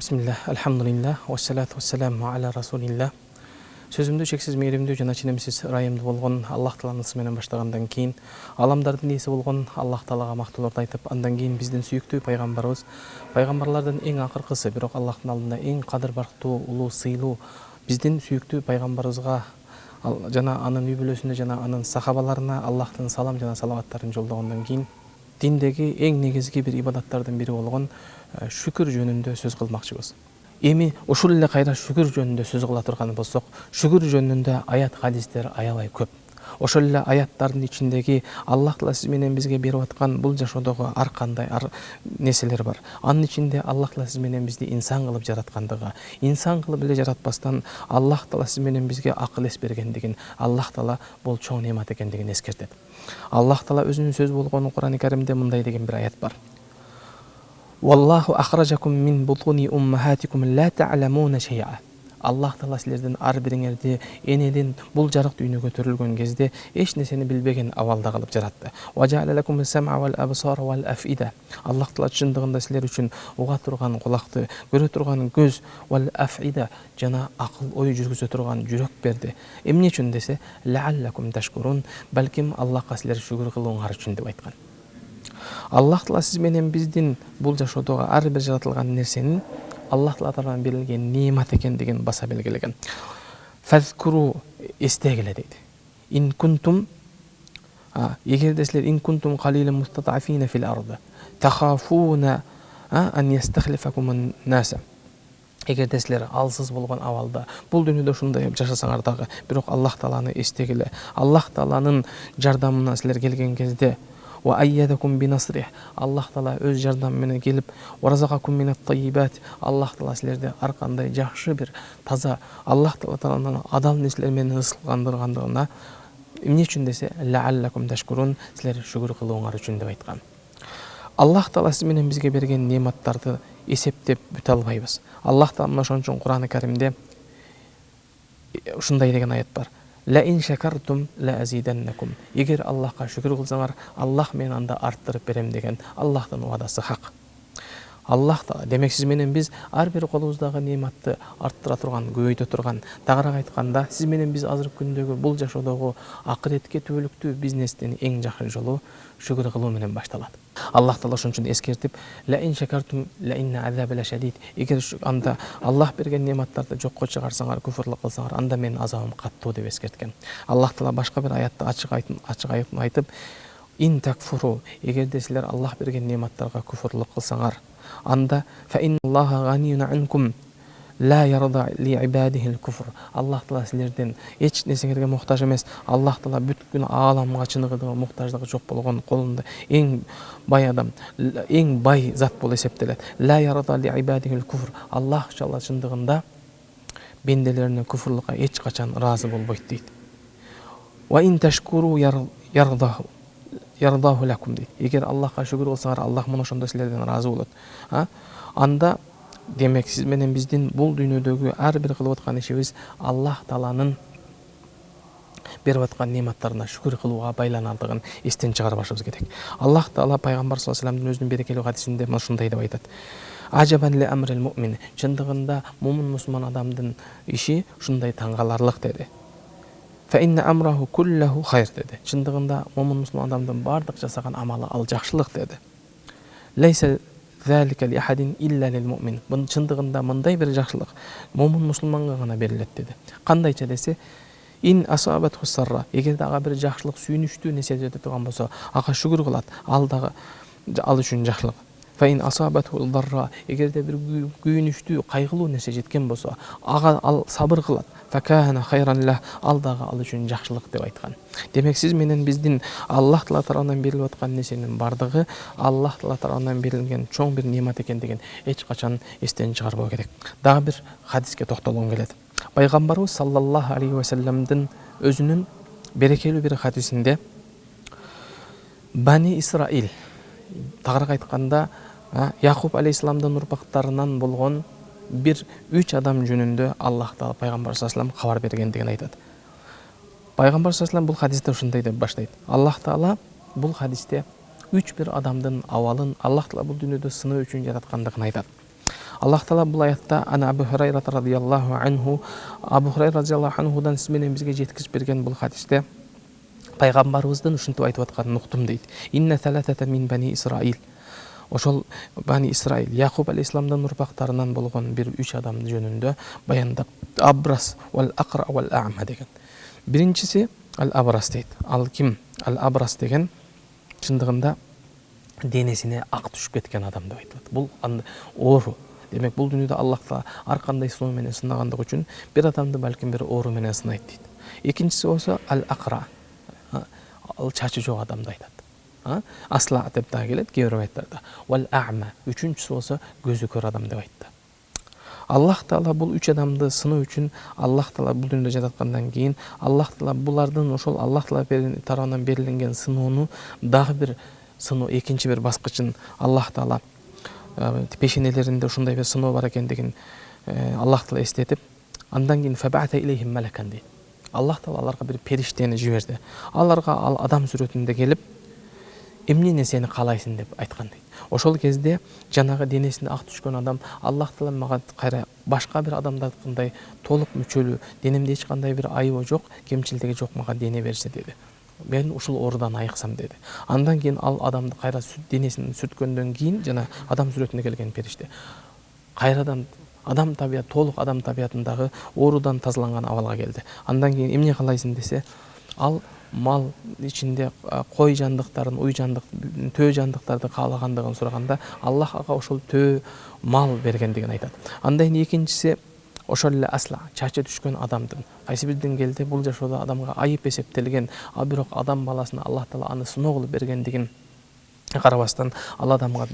Бисмиллах, алхамдулиллах, вассалату вассаламу аля расулиллах. Сөзімді шексіз мейірімді жана ченемсіз райымды болған Аллах Тааланын менен баштагандан кейін, аламдардын ээси болгон Аллах Таалага мактууларды айтып, андан кейін биздин сүйүктүү пайгамбарыбыз, пайгамбарлардын эң акыркысы, бирок Аллахтын алдында эң кадыр бактуу, улуу, сыйлуу биздин сүйүктүү пайгамбарыбызга жана анын үй бүлөсүнө жана анын сахабаларына Аллахтын салам жана салаваттарын жолдогондон кийин диндеги эң негизги бир ибадаттардын бири болгон шүкүр жөнүндө сөз кылмакчыбыз. Эми ушул эле кайра шүкүр жөнүндө сөз кыла турган болсок, шүкүр жөнүндө аят хадистер аябай көп. Ошол эле аяттардын ичиндеги Аллах Таала сиз менен бизге берип аткан бул жашоодогу ар кандай нерселер бар. Анын ичинде Аллах Таала сиз менен бизди инсан кылып жараткандыгы, инсан кылып эле жаратпастан Аллах Таала сиз менен бизге акыл эс бергендигин, Аллах Таала бул чоң неамат экендигин эскертет. Аллах Таала өзүнүн сөзү болгон Кур'ан-ы Каримде мындай деген бир аят бар. Валлаху ахражакум мин бутуни уммахатикум ла та'ламуна шай'a. Аллах Таала силердин ар бириңерди энеден бул жарык дүйнөгө төрүлгөн кезде эч нерсени билбеген абалда кылып жаратты. Ва жa'ала лакум сам'a вал абсар вал афида. Аллах Таала чындыгында силер үчүн уга турган кулакты, көрө турган көз, вал афида жана акыл ой жүргүзө турган жүрөк берди. Эмне үчүн десе, лa'аллакум ташкурун, балким Аллахка силер шүгүр кылууңар үчүн деп айткан. Аллах Таала сиз менен биздин бул жашоодогу ар бир жаратылган нерсенин Аллах Тааладан берилген неамат экендигин баса белгилеген. Фазкуру, эстегиле дейт. Ин кунтум, эгерде силер ин кунтум калилен мустатафина фил ард, тахафуна ан ястахлифакум наса. Эгерде силер алсыз болгон абалда бул дүйнөдө ушундай жашасаңар дагы, бирок Аллах Тааланы эстегиле. Аллах Тааланын жардамына силер келген кезде Wa ayyadakum binasrih. Alloh Taala o'z yordami bilan kelib, wa razaqakum minat tayyibat. Alloh Taala sizlarga har qanday yaxshi bir toza, Alloh Taolaning adal nesler menен ысылгандыргандыгына эмне үчүн десе, la'allakum tashkurun, sizlar shukr кылууңар үчүн деп айткан. Аллах Таала сиз менен бизге берген неаматтарды эсептеп бүтө албайбыз. Аллах Таала ошон үчүн Кур'ан-ы Каримде ушундай деген аят бар. La in shakartum la azidannakum. Егер Аллахка шүкүр кылсаңар, Аллах мен анда арттырып берем деген Аллахтын вадасы хак. Аллах Таала демек сиз менен биз ар бир колубуздагы неаматты арттыра турган, көбөйтө турган. Тагыраак айтканда, сиз менен биз азыркы күндөгү бул жашоодогу акыретке түбөлүктүү бизнестин эң жакшы жолу шүкүр кылуу менен башталат. Аллах Таала ошон үчүн эскертип, la in shakartum la inna azaba la shadid. Эгер анда Аллах берген неаматтарды жокко чыгарсаңар, күфүрлүк кылсаңар, анда менин азабым каттуу деп эскерткен. Аллах Таала башка бир аятта ачык айтып, ин такфуру, эгерде силер Аллах берген неаматтарга күфүрлүк кылсаңар, анда fa innallaha ghaniyun ankum la yarda li ibadihi al-kufr. Аллах Таала силерден эч нерсеңерге муктаж эмес. Аллах Таала бүткүл ааламга чыныгыдыгы муктаждыгы жок болгон колунда эң бай адам, эң бай зат болуп эсептелет. La yarda li ibadihi al-kufr. Аллах чындыгында бенделерине күфүрлүккө эч качан ыраазы болбойт дейт. Wa in tashkuru yardahu lakum дейт. Эгер Аллахка шүкүр кылсаңар, Аллах мына ошондо силерден ыраазы болот. Анда демек сиз менен биздин бул дүйнөдөгү ар бир кылып аткан ишибиз Аллах Тааланын берип аткан неаматтарына шүкүр кылууга байланардыгын эстен чыгарбашыбыз керек. Аллах Таала пайгамбар саллаллаху алейхи вассаламдын өзүнүн берекелүү хадисинде мына ушундай деп айтат. Ажабан ли амрил муъмин. Чындыгында мумин мусулман адамдын иши ушундай таңгаларлык деди. Fa inna amrahu kulluhu khayr dedi. Чындыгында мумин мусулман адамдын бардык жасаган амалы ал жакшылык деди. Laysa zalika li ahadin illa lil mu'min. Бун чындыгында мындай бир жакшылык мумин мусулманга гана берилет деди. Кандайча десе, ин асабатху сарра. Эгерде ага бир жакшылык сүйүнүчтүү нерсе жете турган болсо, ага шүкүр кылат, ал дагы ал үчүн жакшылык. Fa in asabathu darra. Эгерде бир күйүнүчтүү, кайгылуу нерсе жеткен болсо, ага ал сабыр кылат. Факана хайран ла, ал дагы ал үчүн жакшылык деп айткан. Демек сиз менен биздин Аллах Таала тарабынан берилип аткан нерсенин бардыгы Аллах Таала тарабынан берилген чоң бир неамат экендигин эч качан эстен чыгарбоо керек. Дагы бир хадиске токтолгум келет. Пайгамбарыбыз саллаллаху алейхи ва салламдын өзүнүн берекелүү бир хадисинде Бани Исраил, тагыраак айтканда Якуб алейхиссаламдын урпактарынан болгон бир 3 адам жөнүндө Аллах Таала пайгамбар саллаллаху алейхи ва саллам кабар бергендигин айтат. Пайгамбар саллаллаху алейхи ва саллам бул хадисте ушундай деп баштайт. Аллах Таала бул хадисте 3 бир адамдын абалын Аллах Таала бул дүйнөдө сыноо үчүн жараткандыгын айтат. Аллах Таала бул аятта ана Абу Хурайра радияллаху анху, Абу Хурайра радияллаху анхудан сиз менен бизге жеткизип берген бул хадисте пайгамбарыбыздын ушинтип айтып атканын уктум дейт. Инна салатата мин бани Исраил. Ошол Бани Исраил, Якуб алейхисаламдын урпактарынан болгон бир 3 адам жөнүндө баяндап, Абрас вал Акра вал А'ма деген. Биринчиси ал Абрас дейт. Ал ким? Ал Абрас деген чындыгында денесине ак түшүп кеткен адам деп айтылат. Бул оору. Демек бул дүйнөдө Аллах Таала ар кандай сыноо менен сынагандык үчүн бир адамды балким бир оору менен сынайт дейт. Экинчиси болсо ал Акра. Ал чачы жок адамды айтат. Асла деп да келет кээ бир ааяттарда. Вал А'ма. Үчүнчүсү болсо көзү көр адам деп айтты. Аллах Таала бул 3 адамды сыноо үчүн Аллах Таала бул дүйнөдө жараткандан кийин Аллах Таала булардын ошол Аллах Таала тарабынан берилген сыноону дагы бир сыноо, экинчи бир баскычын Аллах Таала пешенелеринде ушундай бир сыноо бар экендигин Аллах Таала эстетип, андан кийин фабата илейхим малакан дейт. Аллах Таала аларга бир периштени жиберди. Аларга ал адам сүрөтүндө келип, эмнени сени каалайсың деп айткан дейт. Ошол кезде жанагы денесине ак түшкөн адам Аллах Таала мага кайра башка бир адамдардыкындай толук мүчөлүү, денемде эч кандай бир айыбы жок, кемчилдиги жок мага дене берсе деди. Мен ушул оорудан айыксам деди. Андан кийин ал адамды кайра денесин сүрткөндөн кийин жана адам сүрөтүндө келген периште кайрадан адам табият, толук адам табиятындагы оорудан тазаланган абалга келди. Андан кийин эмне каалайсың десе, ал мал ичинде кой жандыктарын, уй жандык, төө жандыктарды каалагандыгын сураганда Аллах ага ошол төө мал бергендигин айтат. Андан кийин экинчиси ошол эле асла, чачы түшкөн адамдын. Кайсы бирден келди бул жашоодо адамга айып эсептелген, а бирок адам баласына Аллах Таала аны сыноо кылып бергендигин карабастан ал адамга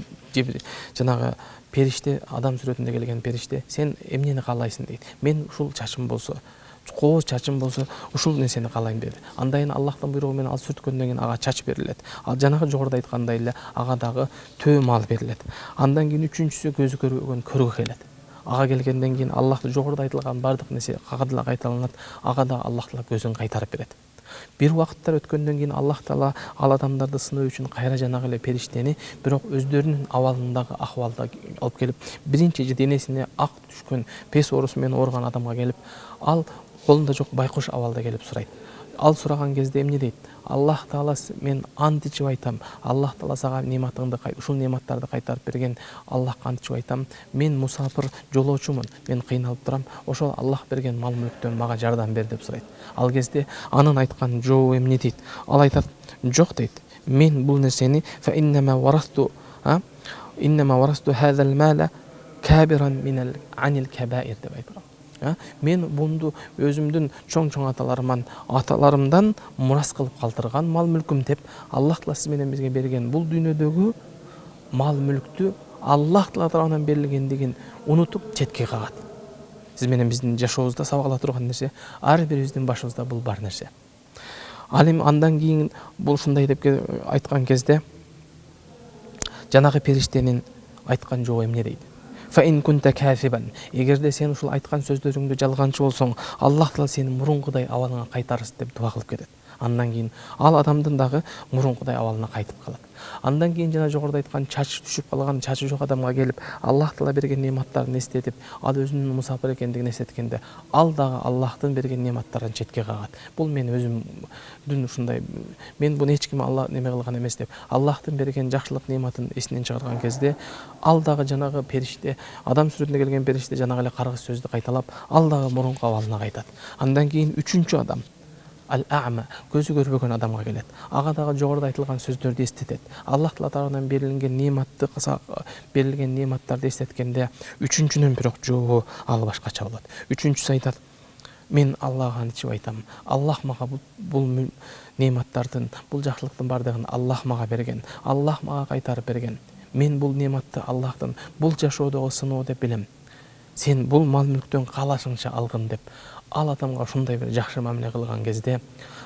жанагы периште, адам сүрөтүндө келген периште, сен эмнени каалайсың дейт. Мен ушул чачым болсо, кооз чачым болсо, ушул нерсени каалайм деди. Андан кийин Аллахтын буйругу менен ал сүрткөндөн кийин ага чач берилет. Ал жанагы жогоруда айткандай эле ага дагы төө мал берилет. Андан кийин үчүнчүсү көзү көрбөгөн көргө келет. Ага келгенден кийин Аллахтын жогоруда айтылган бардык нерсе кагыдыла кайталанат. Ага да Аллах Таала көзүн кайтарып берет. Бир убакыттар өткөндөн кийин Аллах Таала ал адамдарды сыноо үчүн кайра жанагы эле периштени бирок өздөрүнүн абалындагы акыбалда алып келип, биринчи денесине ак түшкөн пес оорусу менен ооруган адамга келип, ал колунда жок байкуш абалда келип сурайт. Ал сураган кезде эмне дейт? Аллах Таала, мен ант ичип айтам, Аллах Таала сага нематыңды, ушул нематтарды кайтарып берген Аллахка ант ичип айтам, мен мусафир жолоочумун, мен кыйналып турам, ошол Аллах берген мал мүлктөн мага жардам бер деп сурайт. Ал кезде анын айткан жообу эмне дейт? Ал айтат, жок дейт. Мен бул нерсени фа иннама варасту хазал мала кабиран минал анил кабаир деп айтат. Мен бунду өзүмдүн чоң аталарымдан мурас кылып калтырган мал мүлкүм деп Аллах Таала сиз менен бизге берген бул дүйнөдөгү мал мүлктү Аллах Таала тарабынан берилгендигин унутуп четке кагат. Сиз менен биздин жашообузда сабак ала турган нерсе, ар бирибиздин башыбызда бул бар нерсе. Ал эми андан кийин бул ушундай деп айткан кезде жанагы периштенин айткан жообу эмне дейт? Фаин кунта кафибан. Эгерде сен ушул айткан сөздөрүңдү жалганчы болсоң, Аллах Таала сени мурункудай абалыңа кайтарсын деп дуа кылып кетет. Андан кийин ал адамдын дагы мурункудай абалына кайтып калат. Андан кийин жана жогоруда айткан чачы түшүп калган, чачы жок адамга келип, Аллах Таала берген нематтарын эстетип, ал өзүнүн мусафир экендигин эстеткенде, ал дагы Аллахтын берген нематтарын четке кагат. Бул мен өзүмдүн ушундай, мен буну эч ким Алла неме кылган эмес деп, Аллахтын берген жакшылык нематын эсинен чыгарган кезде, ал дагы жанагы периште, адам сүрөтүндө келген периште жанагы эле каргыз сөздү кайталап, ал дагы мурунку абалына кайтат. Андан кийин үчүнчү адам Ал-А'ма, көзү көрбөгөн адамга келет. Ага дагы жогоруда айтылган сөздөрдү эстетет. Аллах Таала тарабынан берилген нематтарды эстеткенде, үчүнчүнүн бирок жообу ал башкача болот. Үчүнчүсү айтат, мен Аллахка ичип айтам. Аллах мага бул нематтардын, бул жакшылыктын бардыгын Аллах мага берген. Аллах мага кайтарып берген. Мен бул нематты Аллахтын, бул жашоодогу сыноо деп билем. Сен бул мал мүлктөн каалашыңча алгын деп. Ал адамга ушундай бир жакшы мамиле кылган кезде,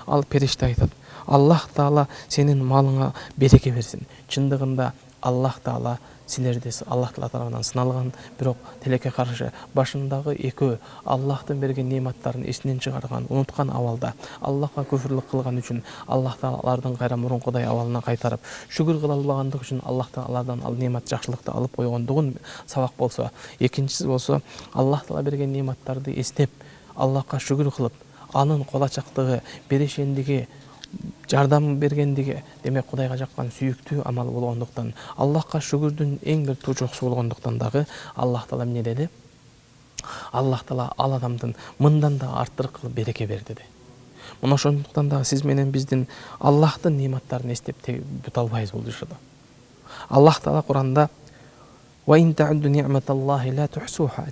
ал периште айтат, Аллах Таала сенин малыңа береке берсин. Чындыгында Аллах Таала силерди Аллах Таала тарабынан сыналган, бирок тилекке каршы башындагы экөө Аллахтын берген нематтарын эсинен чыгарган, унуткан абалда Аллахка күфүрлүк кылган үчүн Аллах Таала алардын кайра мурункудай абалына кайтарып, шүгүр кыла албагандык үчүн Аллах Таала алардан ал немат жакшылыкты алып койгондугун сабак болсо, экинчиси болсо Аллах Таала берген нематтарды эстеп, Аллахка шүгүр кылып, анын колачактыгы, берешендиги, жардам бергендиги, демек Кудайга жаккан сүйүктүү амал болгондуктан, Аллахка шүгүрдүн эң бир тужоксу болгондуктан дагы Аллах Таала эмне деди? Аллах Таала ал адамдын мындан да артык кылып береке берди деди. Мына ошондуктан дагы сиз менен биздин Аллахтын нематтарын эстеп бүт албайбыз бул дүйшөдө. Аллах Таала Куранда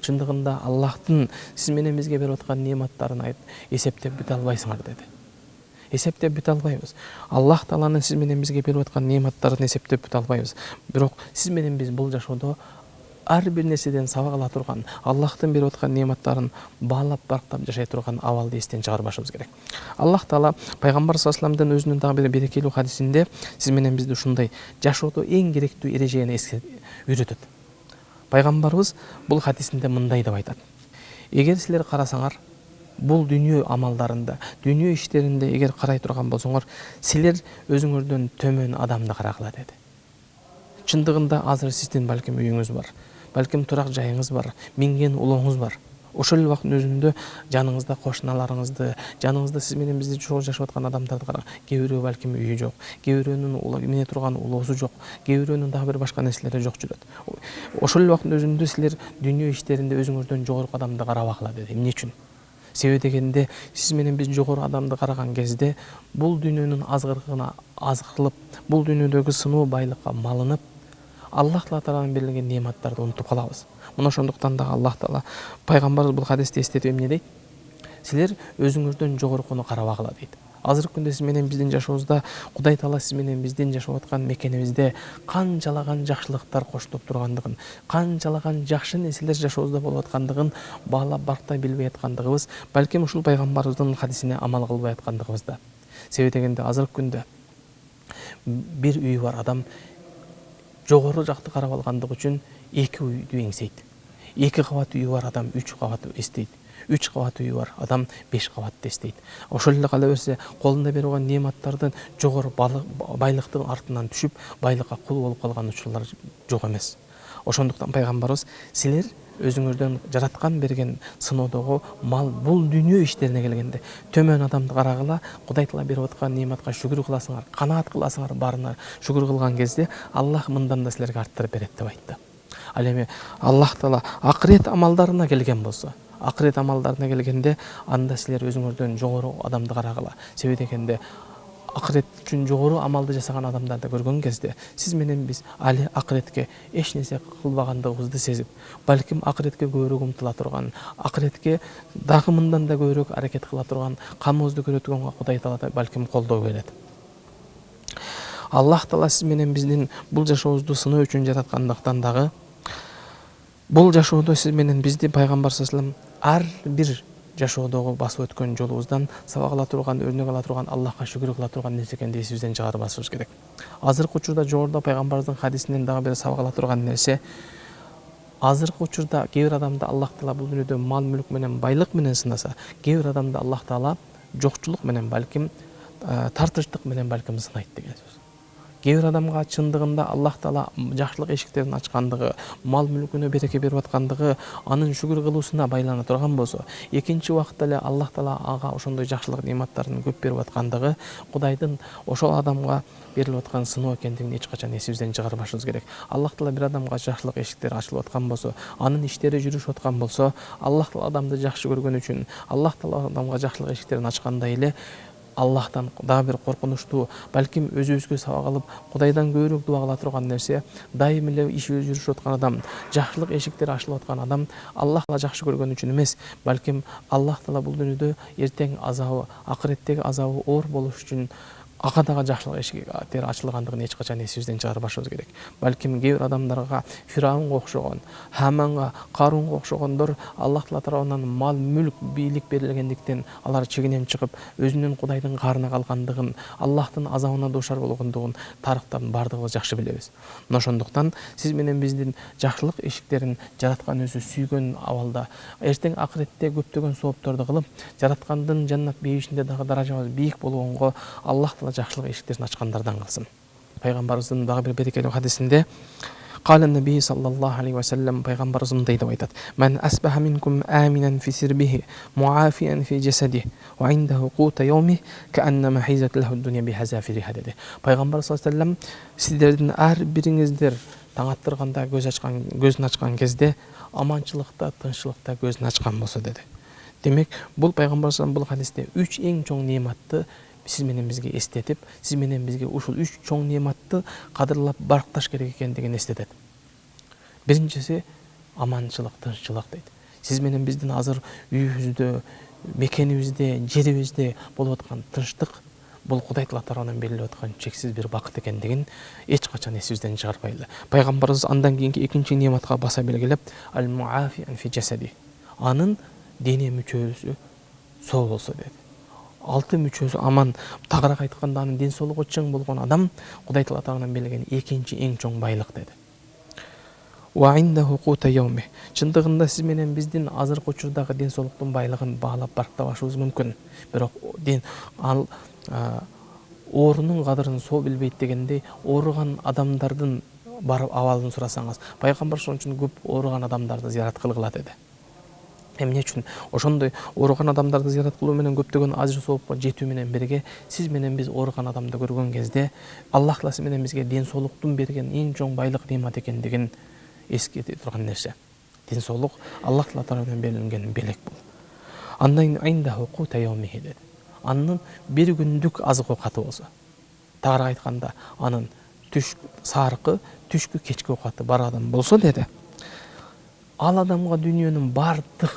чындыгында Аллахтын сиз менен бизге берип аткан нематтарын эсептеп бүтө албайсыңар деди. Эсептеп бүтө албайбыз. Аллах Тааланын сиз менен бизге берип аткан нематтарын эсептеп бүтө албайбыз. Бирок сиз менен биз бул жашоодо ар бир нерседен сабак ала турган, Аллахтын берип аткан нематтарын баалап барктап жашай турган абалды эстен чыгарбашыбыз керек. Аллах Таала пайгамбар саллаллаху алейхи вассаламдын өзүнүн дагы бир берекелүү хадисинде сиз менен бизди ушундай жашоодо эң керектүү эрежени үйрөтөт. Пайгамбарыбыз бул хадисинде мындай деп айтат: эгер силер карасаңар, бул дүйнө амалдарында, дүйнө иштеринде эгер карай турган болсоңор, силер өзүңөрдөн төмөн адамды карагыла деди. Чындыгында азыр сиздин балким үйүңүз бар, балким турак жайыңыз бар, минген улооңуз бар. Ошол эле убакыттын өзүндө жаныңызда кошуналарыңызды, жаныңызда сиз менен бизди чогуу жашап аткан адамдарды караг. Кээ бирөө балким үйү жок, кээ бирөөнүн эмне турган улоосу жок, кээ бирөөнүн дагы бир башка нерселери жок жүрөт. Ошол эле убакыттын өзүндө силер дүйнө иштеринде өзүңөрдөн жогорку адамды карабагыла деди. Эмне үчүн? Себеби дегенде сиз менен биз жогору адамды караган кезде бул дүйнөнүн азгырыгына азгырылып, бул дүйнөдөгү сыноо байлыкка малынып, Аллах Тааланын берилген нематтарды унутуп калабыз. Мына ошондуктан да Аллах Таала пайгамбарыбыз бул хадисте эстетип эмне дейт? Силер өзүңөрдөн жогорукуну карабагыла дейт. Азыркы күндө сиз менен биздин жашообузда Кудай Таала сиз менен биздин жашап аткан мекенибизде канчалаган жакшылыктар коштоп тургандыгын, канчалаган жакшы нерселер жашообузда болуп аткандыгын баалап барктай билбей аткандыгыбыз, балким ушул пайгамбарыбыздын хадисине амал кылбай аткандыгыбызда. Себеби дегенде азыркы күндө бир үйү бар адам жогору жакты карап алгандыгы үчүн эки үйдү эңсейт. 2 кабат үйү бар адам 3 кабат эстейт. 3 кабат үйү бар адам 5 кабатты эстейт. Ошол эле кала берсе, колунда берип алган нематтардын жогору байлыктын артынан түшүп, байлыкка кул болуп калган учурлар жок эмес. Ошондуктан пайгамбарыбыз силер өзүңөрдөн жараткан берген сыноодогу мал бул дүйнө иштерине келгенде төмөн адамды карагыла, Кудай Таала берип аткан нематка шүгүр кыласыңар, канаат кыласыңар, барына шүгүр кылган кезде Аллах мындан да силерге арттырып берет деп айтты. Ал эми Аллах Таала акырет амалдарына келген болсо, акырет амалдарына келгенде анда силер өзүңөрдөн жогору адамды карагыла. Себеби дегенде акырет үчүн жогору амалды жасаган адамдарды көргөн кезде сиз менен биз али акыретке эч нерсе кылбагандыгыбызды сезип, балким акыретке көбүрөөк умтула турган, акыретке дагы мындан да көбүрөөк аракет кыла турган, камыбызды көрөтгөнгө Кудай Таала балким колдоо берет. Аллах Таала сиз менен биздин бул жашообузду сыноо үчүн жараткандыктан дагы бул жашоодо сиз менен бизди пайгамбар саллаллаху алейхи ва саллям ар бир жашоодогу басып өткөн жолубуздан сабак ала турган, өрнөк ала турган, Аллахка шүгүр кыла турган нерсе экенин эсибизден чыгарбашыбыз керек. Азыркы учурда жогоруда пайгамбарыбыздын хадисинен дагы бир сабак ала турган нерсе, азыркы учурда кээ бир адамды Аллах Таала бул дүйнөдө мал мүлк менен, байлык менен сынаса, кээ бир адамды Аллах Таала жокчулук менен, балким тартыштык менен балким сынайт деген сөз. Кээ бир адамга чындыгында Аллах Таала жакшылык эшиктерин ачкандыгы, мал мүлкүнө береке берип аткандыгы, анын шүгүр кылуусуна байлана турган болсо, экинчи убакытта эле Аллах Таала ага ошондой жакшылык нематтарын көп берип аткандыгы Кудайдын ошол адамга берилип аткан сыноо экендигин эч качан эсибизден чыгарбашыбыз керек. Аллах Таала бир адамга жакшылык эшиктери ачылып аткан болсо, анын иштери жүрүшүп аткан болсо, Аллах Таала адамды жакшы көргөн үчүн Аллах Таала адамга жакшылык эшиктерин ачкандай эле Аллахтан дагы бир коркунучтуу, балким өзүбүзгө сабак алып, Кудайдан көбүрөөк дуа кыла турган нерсе, дайым эле иши жүрүшүп аткан адам, жакшылык эшиктери ачылып аткан адам, Аллах Таала жакшы көргөн үчүн эмес, балким Аллах Таала бул дүйнөдө эртең азабы, акыреттеги азабы оор болуш үчүн ага дагы жакшылык эшиктер ачылгандыгын эч качан эсибизден чыгарбашыбыз керек. Балким кээ бир адамдарга Фираунга окшогон, Хаманга, Карунга окшогондор Аллах Таала тарабынан мал, мүлк, бийлик берилгендиктен алар чегинен чыгып, өзүнүн Кудайдын каарына калгандыгын, Аллахтын азабына дуушар болгондугун тарыхтан бардыгыбыз жакшы билебиз. Мына ошондуктан сиз менен биздин жакшылык эшиктерин жараткан өзү сүйгөн абалда, эртең акыретте көптөгөн соопторду кылып, жараткандын жаннат бейишинде дагы даражабыз бийик болгонго Аллах Таала жакшылык эшиктерин ачкандардан кылсын. Пайгамбарыбыздын дагы бир берекелүү хадисинде قال النبي صلى الله عليه وسلم пайгамбарыбыз мындай деп айтат: "Мен асбаха минкум аминан фи сирбихи, муафиан фи жасадихи, ва индаһу кута йаумихи, кааннама хизат лаху дуnya бихазафириха" dedi. Пайгамбар саллаллаху алейхи ва саллям сиздердин ар бириңиздер таң аттырганда көзүн ачкан кезде аманчылыкта, тынччылыкта көзүн ачкан болсо dedi. Демек, бул пайгамбар саллаллаху бул хадисте 3 эң чоң неmatты сиз менен бизге эстетип, сиз менен бизге ушул 3 чоң неmatты кадырлап баркташ керек экендигин эстетет. Биринчиси аманчылык, тынччылык дейт. Сиз менен биздин азыр үйүбүздө, мекенибизде, жерибизде болуп аткан тынчтык бул Кудай Таала тарабынан берилип аткан чексиз бир бакыт экендигин эч качан эсибизден чыгарбайлы. Пайгамбарыбыз андан кийинки экинчи неmatка баса белгилеп, аль-муафиан фи жасади. Анын дене мүчөсү соо болсо dedi. 6 мүчөсү аман, тагыраак айтканда анын ден соолугу чың болгон адам Кудай Таала тарабынан берилген экинчи эң чоң байлык dedi. Ва индаху кута йауми. Чындыгында сиз менен биздин азыркы учурдагы ден соолуктун байлыгын баалап барктабашыбыз мүмкүн. Бирок оорунун кадырын соо билбейт дегендей, ооруган адамдардын барып абалын сурасаңыз, пайгамбар ошон үчүн көп ооруган адамдарды зиярат кылгыла dedi. Эмне үчүн ошондой ооруган адамдарды зиярат кылуу менен көптөгөн ажыр соопко жетүү менен бирге сиз менен биз ооруган адамды көргөн кезде Аллах Таала сиз менен бизге ден соолуктун берген эң чоң байлык немат экендигин эскерте турган нерсе. Ден соолук Аллах Таала тарабынан берилген белек бул. Андан индаху кута йаумихи dedi. Анын бир күндүк азык оокаты болсо, тагыраак айтканда анын саркы, түшкү, кечки оокаты бар адам болсо dedi. Ал адамга дүйнөнүн бардык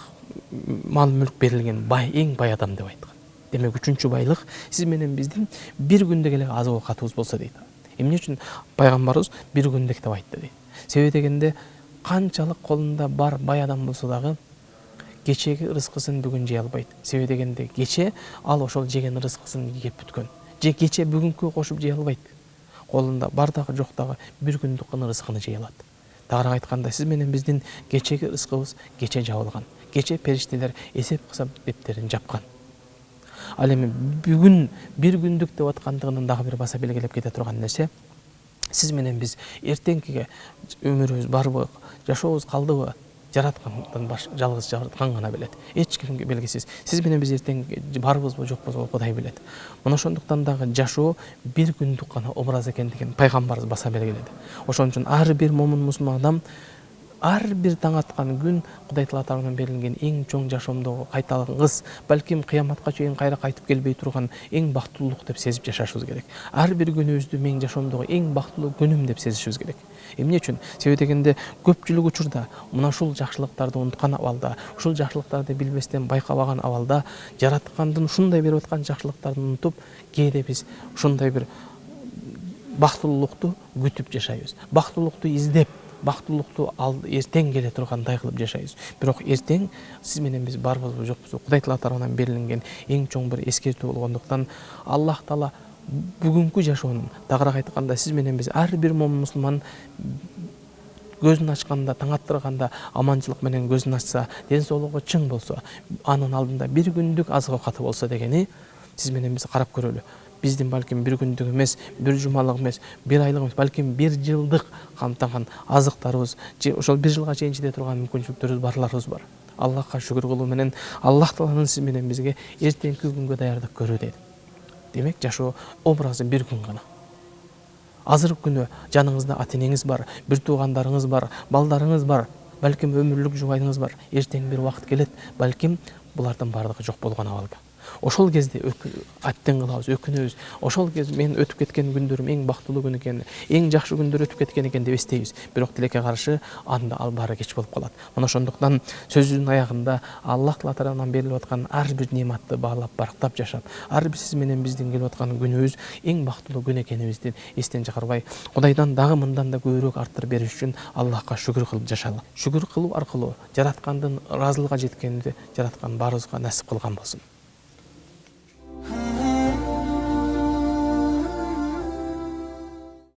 мал мүлк берилген бай, эң бай адам деп айткан. Демек, үчүнчү байлык сиз менен биздин бир күндө эле азык оокатыбыз болсо дейт. Эмне үчүн пайгамбарыбыз бир күндүк деп айтты дейт. Себеби дегенде канчалык колунда бар бай адам болсо дагы кечеги рызкысын бүгүн жей албайт. Себеби дегенде кече ал ошол жеген рызкысын жеп бүткөн. Же кече бүгүнкү кошуп жей албайт. Колунда бар дагы жок дагы бир күндүк гана рызкыны жей алат. Тагыраак айтканда сиз менен биздин кечеги рызкыбыз кече жабылган. Кече периштелер эсеп кысап беттерин жапкан. Ал эми бүгүн бир күндүк деп аткандыгынын дагы бир баса белгилеп кете турган нерсе, сиз менен биз эртеңкиге өмүрүбүз барбы, жашообуз калдыбы, жараткандан жалгыз жараткан гана билет. Эч кимге белгисиз. Сиз менен биз эртең барбызбы, жокпузбу Кудай билет. Мына ошондуктан дагы жашоо бир күндүк гана образ экендигин пайгамбарыбыз баса белгиледи. Ошон үчүн ар бир момун мусулман адам ар бир таң аткан күн Кудай Таала тарабынан берилген эң чоң жашоомдогу кайталангыс, балким кыяматка чейин кайра кайтып келбей турган эң бактылуулук деп сезип жашашыбыз керек. Ар бир күнүбүздү мен жашоомдогу эң бактылуу күнүм деп сезишибиз керек. Эмне үчүн? Себеби дегенде көпчүлүк учурда мына ушул жакшылыктарды унуткан абалда, ушул жакшылыктарды билбестен байкабаган абалда жараткандын ушундай берип аткан жакшылыктарын унутуп, кээде биз ушундай бир бактылуулукту күтүп жашайбыз. Бактылуулукту издеп, бактылуулукту эртең келе тургандай кылып жашайбыз. Бирок эртең сиз менен биз барбызбы, жокпузбу, Кудай Таала тарабынан берилген эң чоң бир эскертүү болгондуктан Аллах Таала бүгүнкү жашоонун, тагыраак айтканда сиз менен биз ар бир момун мусулман көзүн ачканда, таң аттырганда аманчылык менен көзүн ачса, ден соолугу чың болсо, анын алдында бир күндүк азык оокаты болсо дегени сиз менен биз карап көрөлү. Биздин балким бир күндүк эмес, бир жумалык эмес, бир айлык эмес, балким бир жылдык камтанган азыктарыбыз, же ошол бир жылга чейин жете турган мүмкүнчүлүктөрүбүз барларыбыз бар. Аллахка шүгүр кылуу менен Аллах Тааланын сиз менен бизге эртеңки күнгө даярдык көрүү дейт. Демек, жашоо образы бир күн гана. Азыркы күнү жаныңызда ата-энеңиз бар, бир туугандарыңыз бар, балдарыңыз бар, балким өмүрлүк жубайыңыз бар. Эртең бир убакыт келет, балким булардын бардыгы жок болгон абалга. ошол кезде аттен кылабыз, өкүнөбүз. Ошол кез мен өтүп кеткен күндөрүм эң бактылуу күн экен, эң жакшы күндөр өтүп кеткен экен деп эстейбиз. Бирок тилекке каршы анда ал баары кеч болуп калат. Мына ошондуктан сөзүнүн аягында Аллах Таала тарабынан берилип аткан ар бир нематты баалап, барктап жашап, ар бир сиз менен биздин келип аткан күнүбүз эң бактылуу күн экенибизди эстен чыгарбай, Кудайдан дагы мындан да көбүрөөк арттырып бериш үчүн Аллахка шүгүр кылып жашалы. Шүгүр кылуу аркылуу жараткандын ыраазылыгына жеткенди жараткан баарыбызга насип кылган болсун.